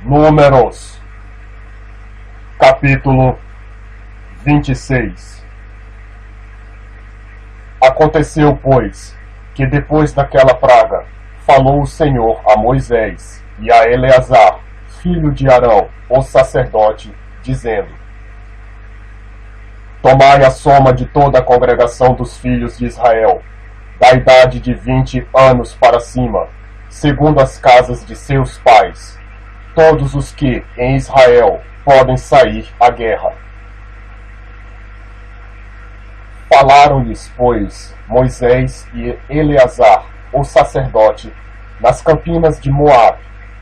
Números, capítulo 26. Aconteceu, pois, que depois daquela praga, falou o Senhor a Moisés e a Eleazar, filho de Arão, o sacerdote, dizendo: Tomai a soma de toda a congregação dos filhos de Israel, da idade de 20 anos para cima, segundo as casas de seus pais, todos os que em Israel podem sair à guerra. Falaram-lhes, pois, Moisés e Eleazar, o sacerdote, nas campinas de Moabe,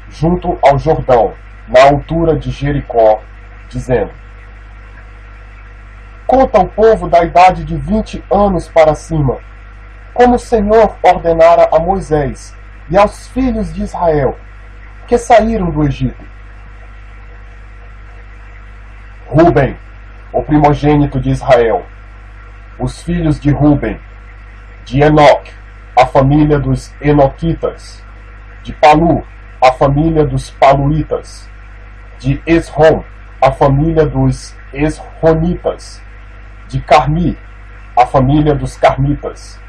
junto ao Jordão, na altura de Jericó, dizendo: Conta ao povo da idade de 20 anos para cima, como o Senhor ordenara a Moisés e aos filhos de Israel, que saíram do Egito. Ruben, o primogênito de Israel, os filhos de Ruben, de Enoque, a família dos Enoquitas, de Palu, a família dos Paluitas, de Esrom, a família dos Esronitas, de Carmi, a família dos Carmitas.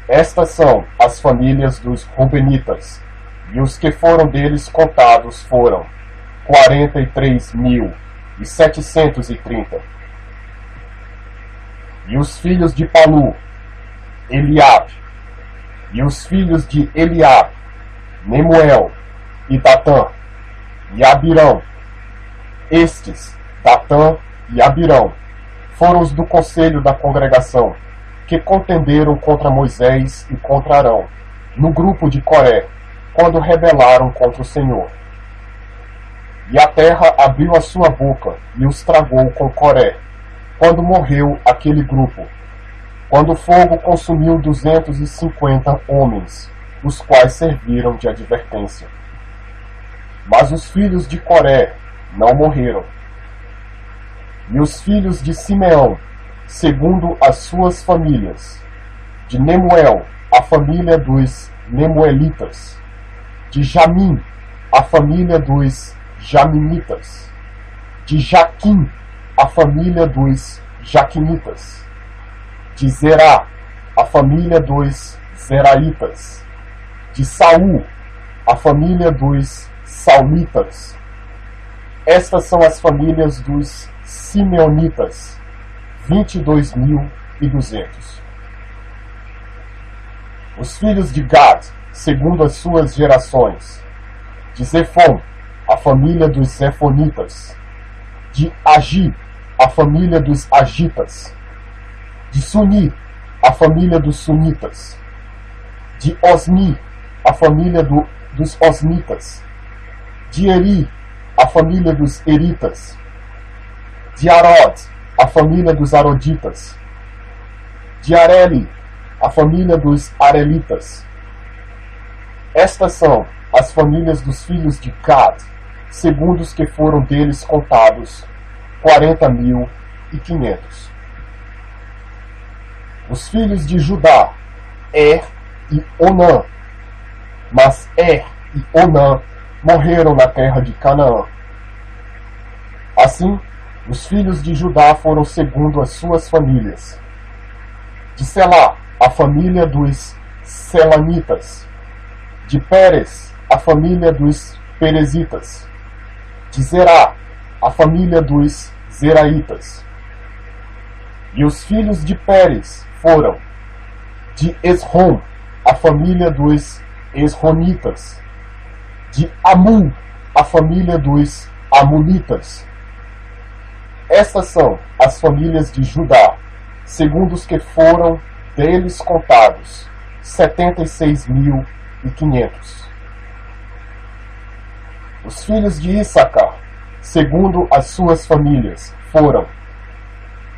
Estas são as famílias dos Rubenitas, e os que foram deles contados foram 43.730. E os filhos de Palu, Eliabe, e os filhos de Eliabe, Nemuel, e Datã, e Abirão. Estes, Datã e Abirão, foram os do conselho da congregação, que contenderam contra Moisés e contra Arão, no grupo de Coré, quando rebelaram contra o Senhor. E a terra abriu a sua boca e os tragou com Coré, quando morreu aquele grupo, quando o fogo consumiu 250 homens, os quais serviram de advertência. Mas os filhos de Coré não morreram. E os filhos de Simeão, segundo as suas famílias, de Nemuel, a família dos Nemuelitas, de Jamim, a família dos Jaminitas, de Jaquim, a família dos Jaquinitas, de Zerá, a família dos Zeraitas, de Saul, a família dos Saulitas. Estas são as famílias dos Simeonitas, 22.200. Os filhos de Gad, segundo as suas gerações, de Zefon, a família dos Zefonitas, de Agi, a família dos Agitas, de Suni, a família dos Sunitas, de Osni, a família dos Osnitas, de Eri, a família dos Eritas, de Arod, a família dos Aroditas, de Areli, a família dos Arelitas. Estas são as famílias dos filhos de Gad, segundo os que foram deles contados, 40.500. Os filhos de Judá, Er e Onã. Mas Er e Onã morreram na terra de Canaã. Assim, os filhos de Judá foram segundo as suas famílias. De Selá, a família dos Selanitas. De Pérez, a família dos Perezitas. De Zerá, a família dos Zeraitas. E os filhos de Pérez foram: de Esrom, a família dos Esronitas. De Amul, a família dos Amunitas. Estas são as famílias de Judá, segundo os que foram deles contados, 76.500. Os filhos de Issacar, segundo as suas famílias, foram: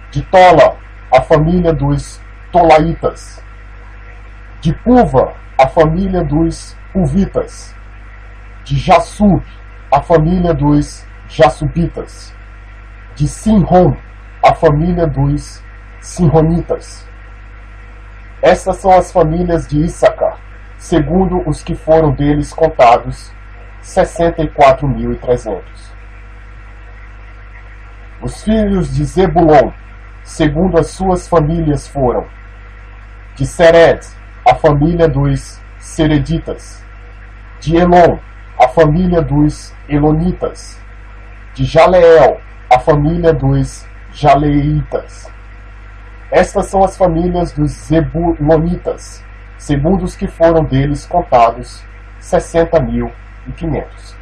de Tola, a família dos Tolaitas. De Puva, a família dos Puvitas. De Jassub, a família dos Jassubitas. De Sinrom, a família dos Sinronitas. Estas são as famílias de Issacar, segundo os que foram deles contados, 64.300. Os filhos de Zebulon, segundo as suas famílias, foram: de Sered, a família dos Sereditas; de Elon, a família dos Elonitas; de Jaleel, a família dos Jaleitas. Estas são as famílias dos Zebulonitas, segundo os que foram deles contados, 60.500.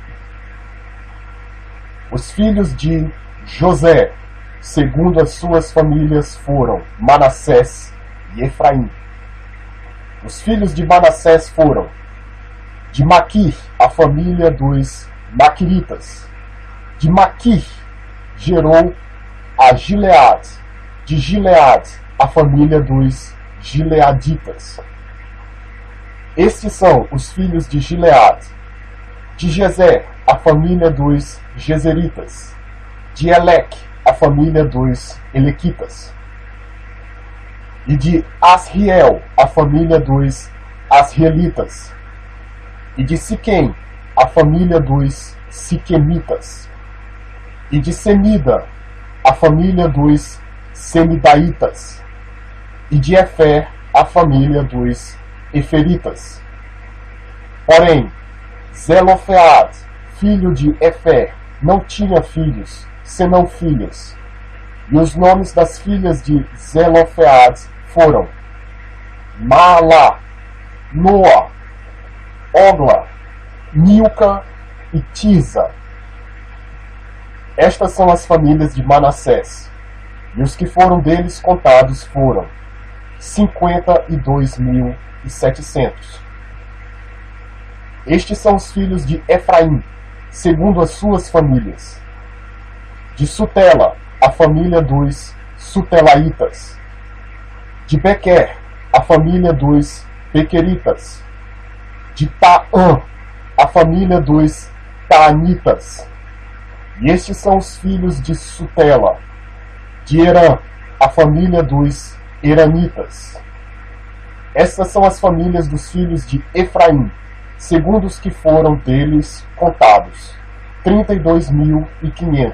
Os filhos de José, segundo as suas famílias, foram Manassés e Efraim. Os filhos de Manassés foram: de Maquir, a família dos Maquiritas; de Maquir gerou a Gilead; de Gilead, a família dos Gileaditas. Estes são os filhos de Gilead: de Gezer, a família dos Gezeritas; de Eleque, a família dos Elequitas; e de Asriel, a família dos Asrielitas; e de Siquém, a família dos Siquemitas; e de Semida, a família dos Semidaitas; e de Efer, a família dos Eferitas. Porém, Zelofead, filho de Efer, não tinha filhos, senão filhas. E os nomes das filhas de Zelofead foram: Maalá, Noa, Ogla, Milca e Tisa. Estas são as famílias de Manassés, e os que foram deles contados foram 52.700. Estes são os filhos de Efraim, segundo as suas famílias: de Sutela, a família dos Sutelaitas; de Bequer, a família dos Bequeritas; de Taã, a família dos Taanitas. E estes são os filhos de Sutela: de Herã, a família dos Heranitas. Estas são as famílias dos filhos de Efraim, segundo os que foram deles contados, 32.500.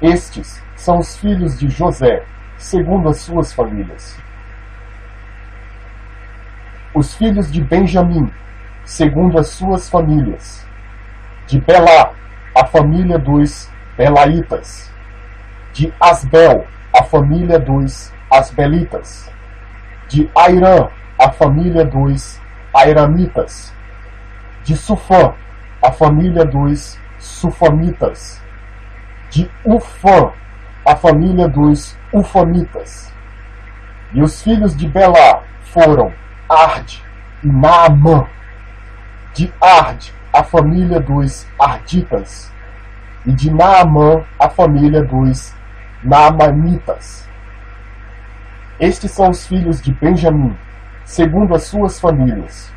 Estes são os filhos de José, segundo as suas famílias. Os filhos de Benjamim, segundo as suas famílias: de Belá, a família dos Belaitas; de Asbel, a família dos Asbelitas; de Airã, a família dos Airamitas; de Sufã, a família dos Sufamitas; de Ufã, a família dos Ufamitas. E os filhos de Belá foram Ard e Naamã; de Ard, a família dos Arditas; e de Naamã, a família dos Naamanitas. Estes são os filhos de Benjamim, segundo as suas famílias,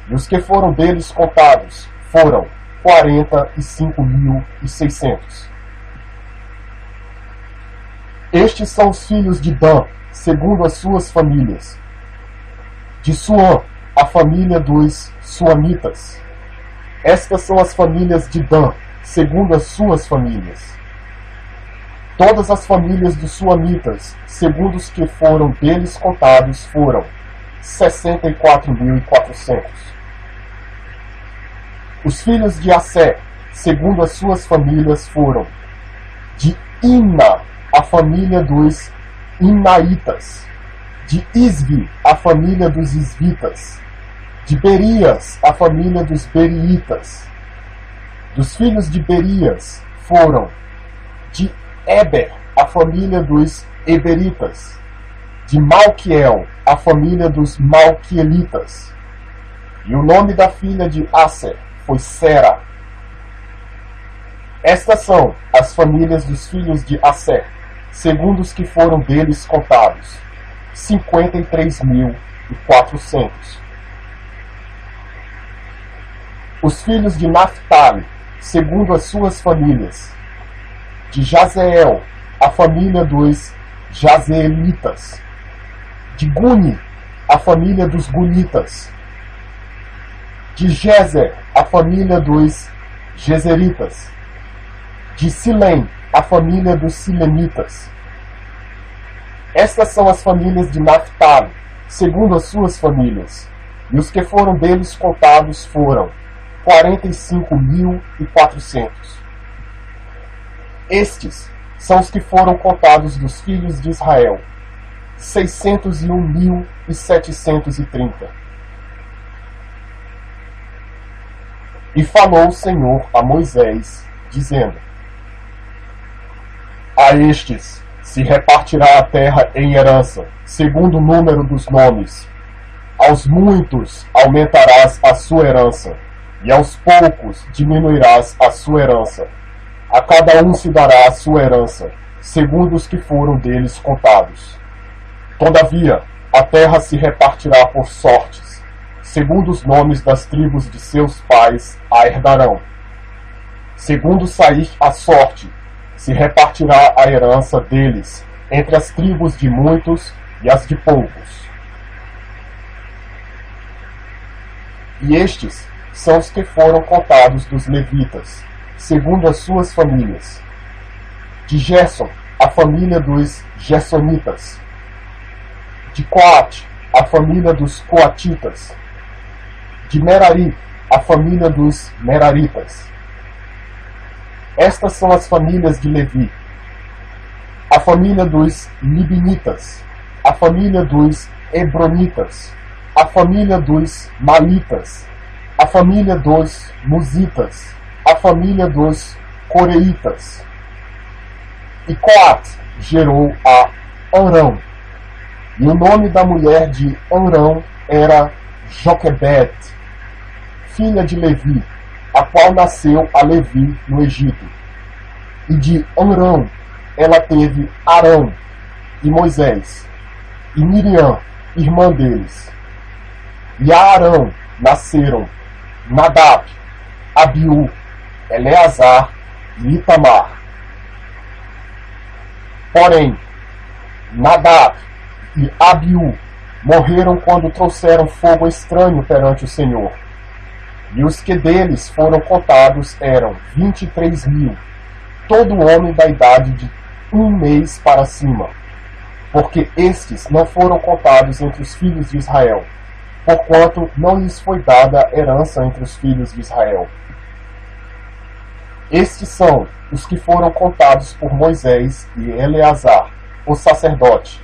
e os que foram deles contados foram 45.600. Estes são os filhos de Dan, segundo as suas famílias: de Suã, a família dos Suamitas. Estas são as famílias de Dan, segundo as suas famílias. Todas as famílias dos Suamitas, segundo os que foram deles contados, foram 64.400. Os filhos de Assé, segundo as suas famílias, foram: de Imna, a família dos Imnaitas; de Isvi, a família dos Isvitas; de Berias, a família dos Beriitas. Dos filhos de Berias foram: de Eber, a família dos Eberitas; de Malquiel, a família dos Malquielitas. E o nome da filha de Asser foi Sera. Estas são as famílias dos filhos de Asser, segundo os que foram deles contados, 53.400. Os filhos de Naphtali, segundo as suas famílias: de Jazeel, a família dos Jazeelitas; de Guni, a família dos Gunitas; De Jezer, a família dos Jezeritas. De Silém, a família dos Silemitas. Estas são as famílias de Naphtali, segundo as suas famílias, e os que foram deles contados foram 45.400. Estes são os que foram contados dos filhos de Israel, 601.730. E falou o Senhor a Moisés, dizendo: a estes se repartirá a terra em herança, segundo o número dos nomes. Aos muitos aumentarás a sua herança, e aos poucos diminuirás a sua herança. A cada um se dará a sua herança, segundo os que foram deles contados. Todavia, a terra se repartirá por sortes, segundo os nomes das tribos de seus pais a herdarão. Segundo sair a sorte, se repartirá a herança deles entre as tribos de muitos e as de poucos. E estes são os que foram contados dos levitas, segundo as suas famílias. De Gerson, a família dos Gersonitas. De Coate, a família dos Coatitas. De Merari, a família dos Meraritas. Estas são as famílias de Levi: a família dos Libinitas, a família dos Hebronitas, a família dos Malitas, a família dos Musitas, a família dos Coreitas. E Coate gerou a Amrão, e o nome da mulher de Amrão era Joquebede, filha de Levi, a qual nasceu a Levi no Egito. E de Amrão ela teve Arão e Moisés, e Miriam, irmã deles. E a Arão nasceram Nadab, Abiú, Eleazar e Itamar. Porém, Nadab e Abiú morreram quando trouxeram fogo estranho perante o Senhor. E os que deles foram contados eram 23.000, todo homem da idade de 1 mês para cima, porque estes não foram contados entre os filhos de Israel, porquanto não lhes foi dada herança entre os filhos de Israel. Estes são os que foram contados por Moisés e Eleazar, o sacerdote,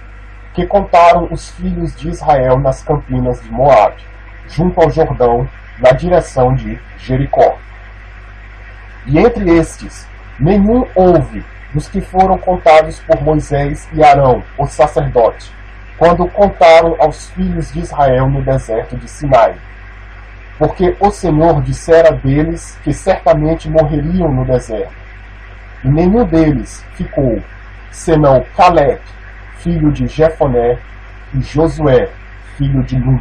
que contaram os filhos de Israel nas campinas de Moabe, junto ao Jordão, na direção de Jericó. E entre estes, nenhum houve dos que foram contados por Moisés e Arão, o sacerdote, quando contaram aos filhos de Israel no deserto de Sinai. Porque o Senhor dissera deles que certamente morreriam no deserto. E nenhum deles ficou, senão Caleb, filho de Jefoné, e Josué, filho de Nun.